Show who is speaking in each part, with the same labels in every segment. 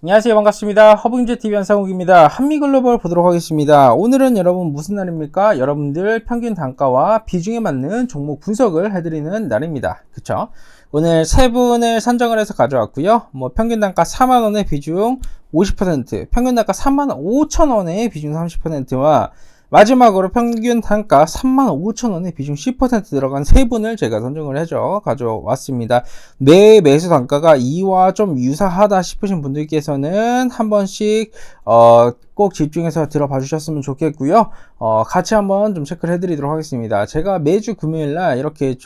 Speaker 1: 안녕하세요. 반갑습니다. 허브인제TV 한상욱입니다. 한미글로벌 보도록 하겠습니다. 오늘은 여러분 무슨 날입니까? 여러분들 평균 단가와 비중에 맞는 종목 분석을 해드리는 날입니다. 그쵸? 오늘 세 분을 선정을 해서 가져왔고요. 평균 단가 4만원의 비중 50%, 평균 단가 35,000원의 비중 30%와 마지막으로 평균 단가 35,000원의 비중 10% 들어간 세 분을 제가 선정을 해서 가져왔습니다. 매 매수 단가가 이와 좀 유사하다 싶으신 분들께서는 한 번씩 꼭 집중해서 들어봐 주셨으면 좋겠고요. 같이 한번 좀 체크를 해드리도록 하겠습니다. 제가 매주 금요일날 이렇게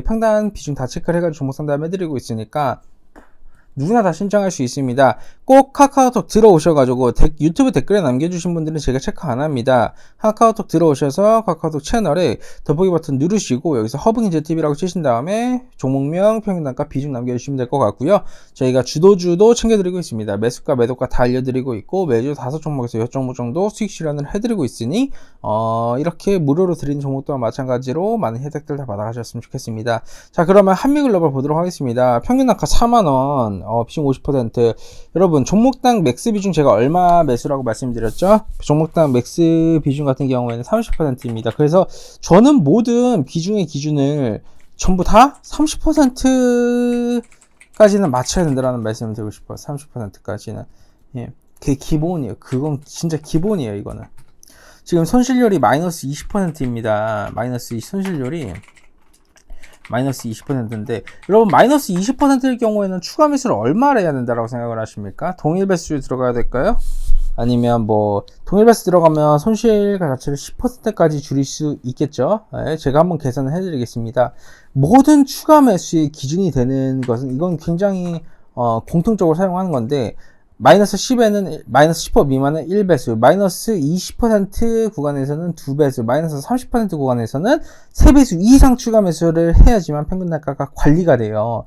Speaker 1: 평단 비중 다 체크를 해가지고 종목 상담 해드리고 있으니까 누구나 다 신청할 수 있습니다. 꼭 카카오톡 들어오셔가지고 유튜브 댓글에 남겨주신 분들은 제가 체크 안 합니다. 카카오톡 들어오셔서 카카오톡 채널에 더보기 버튼 누르시고 여기서 허브인제TV라고 치신 다음에 종목명, 평균단가, 비중 남겨주시면 될 것 같고요. 저희가 주도 챙겨드리고 있습니다. 매수가, 매도가 다 알려드리고 있고 매주 5종목에서 10종목 정도 수익 실현을 해드리고 있으니 이렇게 무료로 드리는 종목도와 마찬가지로 많은 혜택들 다 받아가셨으면 좋겠습니다. 자, 그러면 한미글로벌 보도록 하겠습니다. 평균단가 4만원, 비중 50%. 여러분, 종목당 맥스 비중 제가 얼마 매수라고 말씀드렸죠? 종목당 맥스 비중 같은 경우에는 30%입니다. 그래서 저는 모든 비중의 기준을 전부 다 30%까지는 맞춰야 된다는 말씀을 드리고 싶어요. 30%까지는. 예. 그게 기본이에요. 그건 진짜 기본이에요, 이거는. 지금 손실률이 마이너스 20%입니다. 손실률이 마이너스 20%인데 여러분 마이너스 20%일 경우에는 추가 매수를 얼마를 해야 된다라고 생각을 하십니까? 동일 배수율 들어가야 될까요? 아니면 동일 배수 들어가면 손실 자체를 10%까지 줄일 수 있겠죠? 네, 제가 한번 계산을 해드리겠습니다. 모든 추가 매수의 기준이 되는 것은 이건 굉장히 공통적으로 사용하는 건데 마이너스 10에는 마이너스 10% 미만은 1배수, 마이너스 20% 구간에서는 2배수, 마이너스 30% 구간에서는 3배수 이상 추가 매수를 해야지만 평균 단가가 관리가 돼요.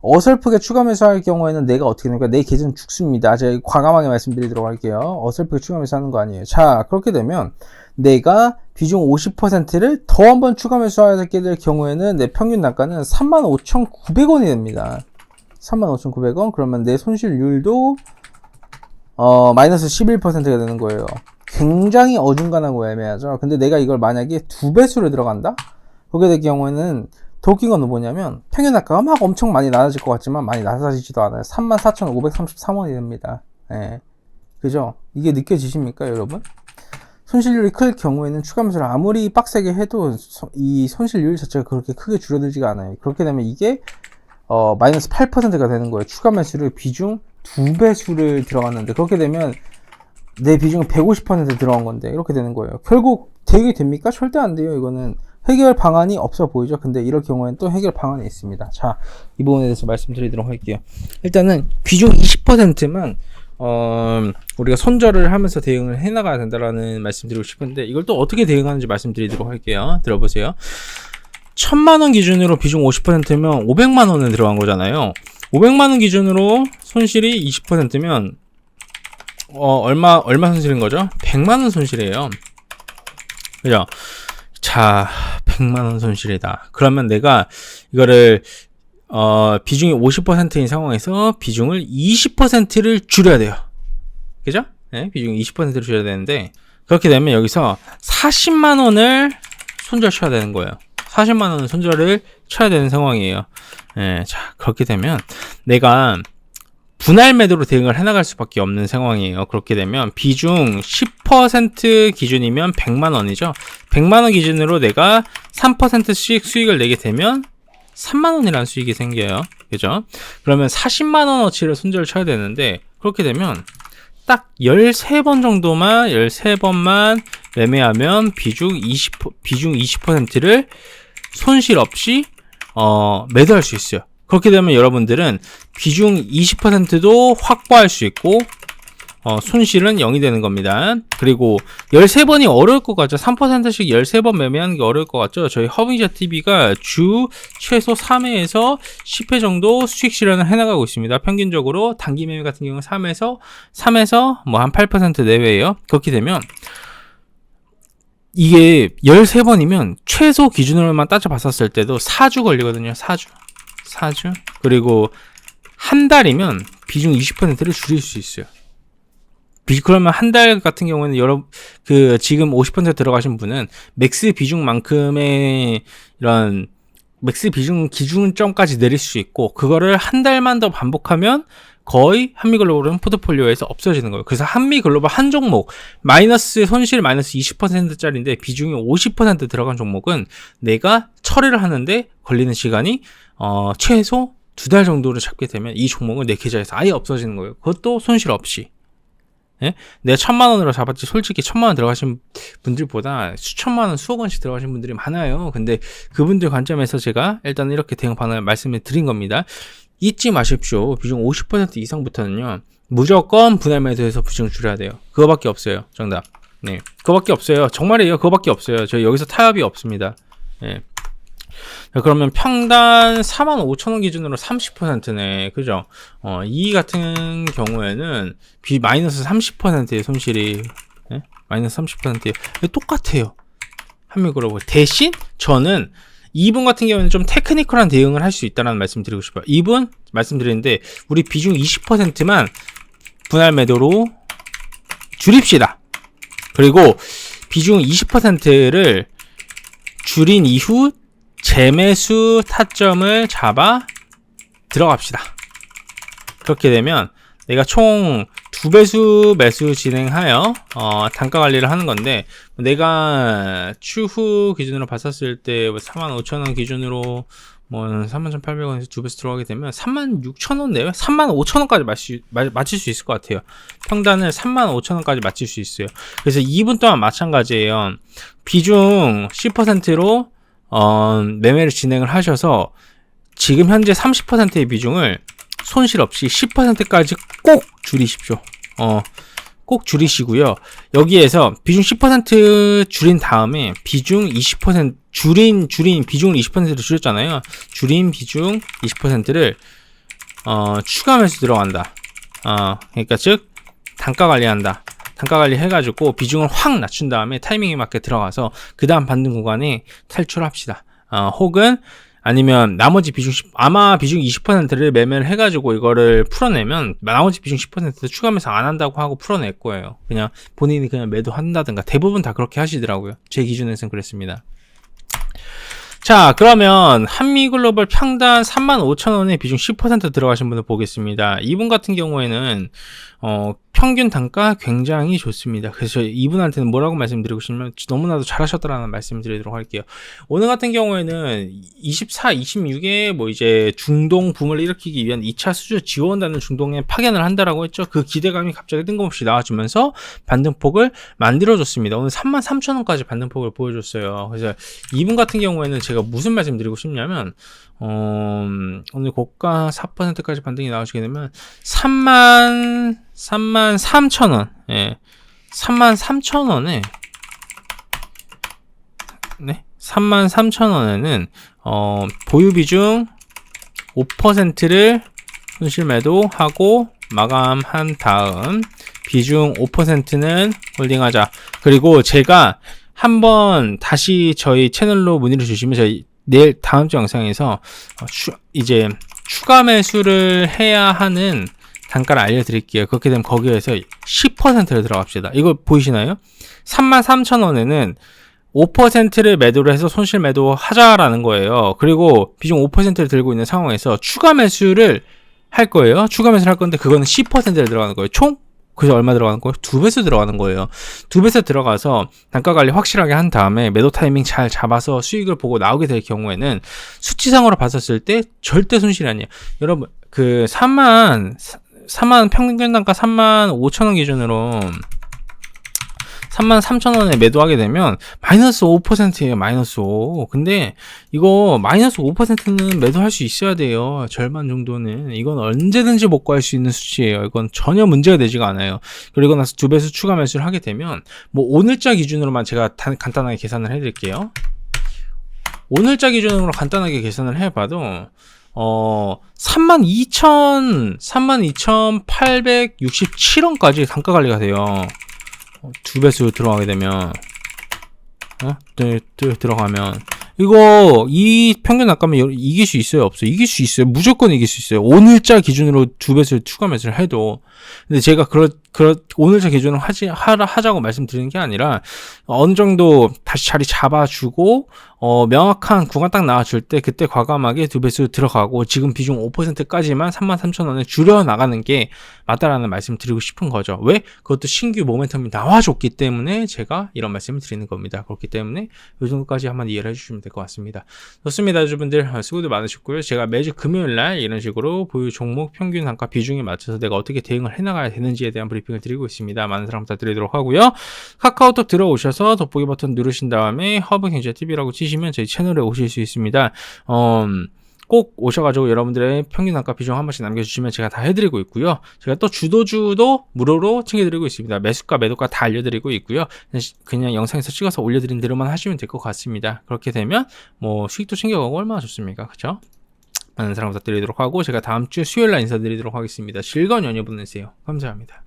Speaker 1: 어설프게 추가 매수할 경우에는 내가 어떻게 됩니까? 내 계좌는 죽습니다. 제가 과감하게 말씀드리도록 할게요. 어설프게 추가 매수하는 거 아니에요. 자, 그렇게 되면 내가 비중 50%를 더 한번 추가 매수하게 될 경우에는 내 평균 단가는 35,900원이 됩니다. 35,900원? 그러면 내 손실률도 마이너스 11%가 되는 거예요. 굉장히 어중간하고 애매하죠. 근데 내가 이걸 만약에 2배수를 들어간다? 그렇게 될 경우에는 더 웃긴 건 뭐냐면 평균 단가가 막 엄청 많이 낮아질 것 같지만 많이 낮아지지도 않아요. 34,533원이 됩니다. 예. 그죠? 이게 느껴지십니까, 여러분? 손실률이 클 경우에는 추가 매수를 아무리 빡세게 해도 이 손실률 자체가 그렇게 크게 줄어들지가 않아요. 그렇게 되면 이게 마이너스 8%가 되는 거예요. 추가 매수를 비중 2배수를 들어갔는데 그렇게 되면 내 비중은 150% 들어간 건데 이렇게 되는 거예요. 결국 되게 됩니까? 절대 안 돼요. 이거는 해결 방안이 없어 보이죠. 근데 이럴 경우에는 또 해결 방안이 있습니다. 자, 이 부분에 대해서 말씀드리도록 할게요. 일단은 비중 20%만 우리가 손절을 하면서 대응을 해나가야 된다라는 말씀드리고 싶은데 이걸 또 어떻게 대응하는지 말씀드리도록 할게요. 들어보세요. 1000만원 기준으로 비중 50%면 500만원은 들어간 거잖아요. 500만원 기준으로 손실이 20%면 얼마 손실인 거죠? 100만원 손실이에요. 그죠? 자, 100만원 손실이다. 그러면 내가 이거를 비중이 50%인 상황에서 비중을 20%를 줄여야 돼요. 그죠? 네, 비중 20%를 줄여야 되는데 그렇게 되면 여기서 40만원을 손절 쳐야 되는 거예요. 40만원 손절을 쳐야 되는 상황이에요. 예, 자, 그렇게 되면 내가 분할 매도로 대응을 해나갈 수밖에 없는 상황이에요. 그렇게 되면 비중 10% 기준이면 100만원이죠. 100만원 기준으로 내가 3%씩 수익을 내게 되면 3만원이라는 수익이 생겨요. 그죠? 그러면 40만원어치를 손절을 쳐야 되는데 그렇게 되면 딱 13번만 매매하면 비중 20%를 손실 없이 매도할 수 있어요. 그렇게 되면 여러분들은 비중 20%도 확보할 수 있고 손실은 0이 되는 겁니다. 그리고 13번이 어려울 것 같죠? 3%씩 13번 매매하는 게 어려울 것 같죠? 저희 허브인제TV가 주 최소 3회에서 10회 정도 수익 실현을 해나가고 있습니다. 평균적으로 단기 매매 같은 경우는 3에서 한 8% 내외예요. 그렇게 되면 이게 13번이면 최소 기준으로만 따져봤었을 때도 4주 걸리거든요. 4주. 그리고 한 달이면 비중 20%를 줄일 수 있어요. 그러면 한 달 같은 경우에는 지금 50% 들어가신 분은 맥스 비중만큼의 이런 맥스 비중 기준점까지 내릴 수 있고, 그거를 한 달만 더 반복하면 거의 한미글로벌은 포트폴리오에서 없어지는 거예요. 그래서 한미글로벌 한 종목 손실 마이너스 20%짜리인데 비중이 50% 들어간 종목은 내가 처리를 하는데 걸리는 시간이 최소 2달 정도를 잡게 되면 이 종목은 내 계좌에서 아예 없어지는 거예요. 그것도 손실 없이. 예? 내가 1000만원으로 잡았지, 솔직히 1000만원 들어가신 분들보다 수천만원, 수억원씩 들어가신 분들이 많아요. 근데 그분들 관점에서 제가 일단 이렇게 대응 방안을 말씀을 드린 겁니다. 잊지 마십시오. 비중 50% 이상부터는요, 무조건 분할 매도해서 비중을 줄여야 돼요. 그거밖에 없어요. 정답. 네. 그거밖에 없어요. 정말이에요. 그거밖에 없어요. 저희 여기서 타협이 없습니다. 예. 자, 그러면 평단 45,000원 기준으로 30%네. 그죠? 이 같은 경우에는 마이너스 30%의 손실이, 예? 마이너스 30%의 똑같아요. 한미글로벌. 대신 저는 이분 같은 경우는 좀 테크니컬한 대응을 할 수 있다는 말씀 드리고 싶어요. 이분 말씀드리는데 우리 비중 20%만 분할 매도로 줄입시다. 그리고 비중 20%를 줄인 이후 재매수 타점을 잡아 들어갑시다. 그렇게 되면 내가 총 2배수 매수 진행하여 단가 관리를 하는 건데, 내가 추후 기준으로 봤었을 때 45,000원 기준으로 31,800원에서 2배수 들어가게 되면 36,000원 내외? 35,000원까지 맞출 수 있을 것 같아요. 평단을 35,000원까지 맞출 수 있어요. 그래서 2분 동안 마찬가지예요. 비중 10%로 매매를 진행을 하셔서 지금 현재 30%의 비중을 손실 없이 10%까지 꼭 줄이십시오. 꼭 줄이시고요. 여기에서 비중 10% 줄인 다음에 비중 20% 줄인 비중을 20%로 줄였잖아요. 줄인 비중 20%를 추가 매수 들어간다. 그러니까 즉 단가 관리한다. 단가 관리 해가지고 비중을 확 낮춘 다음에 타이밍에 맞게 들어가서 그 다음 반등 구간에 탈출합시다. 혹은 아니면 나머지 비중 아마 비중 20%를 매매를 해가지고 이거를 풀어내면 나머지 비중 10% 추가 매수 안 한다고 하고 풀어낼 거예요. 그냥 본인이 그냥 매도한다든가. 대부분 다 그렇게 하시더라고요. 제 기준에서는 그랬습니다. 자, 그러면 한미글로벌 평단 35,000원에 비중 10% 들어가신 분을 보겠습니다. 이분 같은 경우에는 평균 단가 굉장히 좋습니다. 그래서 이분한테는 뭐라고 말씀드리고 싶냐면 너무나도 잘하셨다라는 말씀을 드리도록 할게요. 오늘 같은 경우에는 24, 26에 이제 중동 붐을 일으키기 위한 2차 수주 지원단을 중동에 파견을 한다라고 했죠. 그 기대감이 갑자기 뜬금없이 나와주면서 반등폭을 만들어줬습니다. 오늘 33,000원까지 반등폭을 보여줬어요. 그래서 이분 같은 경우에는 제가 무슨 말씀 드리고 싶냐면 오늘 고가 4%까지 반등이 나오시게 되면 33,000원, 예, 33,000원에, 네, 33,000원에는 보유 비중 5%를 손실 매도하고 마감한 다음 비중 5%는 홀딩하자. 그리고 제가 한번 다시 저희 채널로 문의를 주시면 저희 내일 다음 주 영상에서 이제 추가 매수를 해야 하는 단가를 알려드릴게요. 그렇게 되면 거기에서 10%를 들어갑시다. 이거 보이시나요? 33,000원에는 5%를 매도를 해서 손실 매도 하자라는 거예요. 그리고 비중 5%를 들고 있는 상황에서 추가 매수를 할 거예요. 추가 매수를 할 건데 그거는 10%를 들어가는 거예요. 총 그래서 얼마 들어가는 거예요? 2배수 들어가는 거예요. 2배수 들어가서 단가 관리 확실하게 한 다음에 매도 타이밍 잘 잡아서 수익을 보고 나오게 될 경우에는 수치상으로 봤었을 때 절대 손실이 아니에요. 여러분, 그 3만 평균 단가 35,000원 기준으로 33,000원에 매도하게 되면 마이너스 5%예요. 마이너스 5. 근데 이거 마이너스 5%는 매도할 수 있어야 돼요. 절반 정도는. 이건 언제든지 복구할 수 있는 수치예요. 이건 전혀 문제가 되지가 않아요. 그리고 나서 2배수 추가 매수를 하게 되면 오늘자 기준으로만 제가 간단하게 계산을 해드릴게요. 오늘자 기준으로 간단하게 계산을 해봐도 32,867원까지 단가 관리가 돼요. 2배수 들어가게 되면 들어가면 이 평균 단가면 이길 수 있어요, 없어요? 이길 수 있어요. 무조건 이길 수 있어요. 오늘자 기준으로 2배수를 추가 매수를 해도. 근데 제가 오늘자 기준으로 하자고 말씀드리는 게 아니라, 어느 정도 다시 자리 잡아주고, 명확한 구간 딱 나와줄 때, 그때 과감하게 2배수 들어가고, 지금 비중 5%까지만 33,000원에 줄여나가는 게 맞다라는 말씀 드리고 싶은 거죠. 왜? 그것도 신규 모멘텀이 나와줬기 때문에 제가 이런 말씀을 드리는 겁니다. 그렇기 때문에 이 정도까지 한번 이해를 해주시면 될 것 같습니다. 좋습니다. 여러분들 수고도 많으셨고요. 제가 매주 금요일날 이런 식으로 보유 종목 평균 단가 비중에 맞춰서 내가 어떻게 대응을 해나가야 되는지에 대한 브리핑을 드리고 있습니다. 많은 사랑 부탁드리도록 하고요. 카카오톡 들어오셔서 돋보기 버튼 누르신 다음에 허브경제TV라고 치시면 저희 채널에 오실 수 있습니다. 꼭 오셔가지고 여러분들의 평균 단가 비중 한 번씩 남겨주시면 제가 다 해드리고 있고요. 제가 또 주도주도 무료로 챙겨드리고 있습니다. 매수가 매도가 다 알려드리고 있고요. 그냥 영상에서 찍어서 올려드린 대로만 하시면 될 것 같습니다. 그렇게 되면 뭐 수익도 챙겨가고 얼마나 좋습니까? 그쵸? 많은 사랑 부탁드리도록 하고 제가 다음 주 수요일날 인사드리도록 하겠습니다. 즐거운 연휴 보내세요. 감사합니다.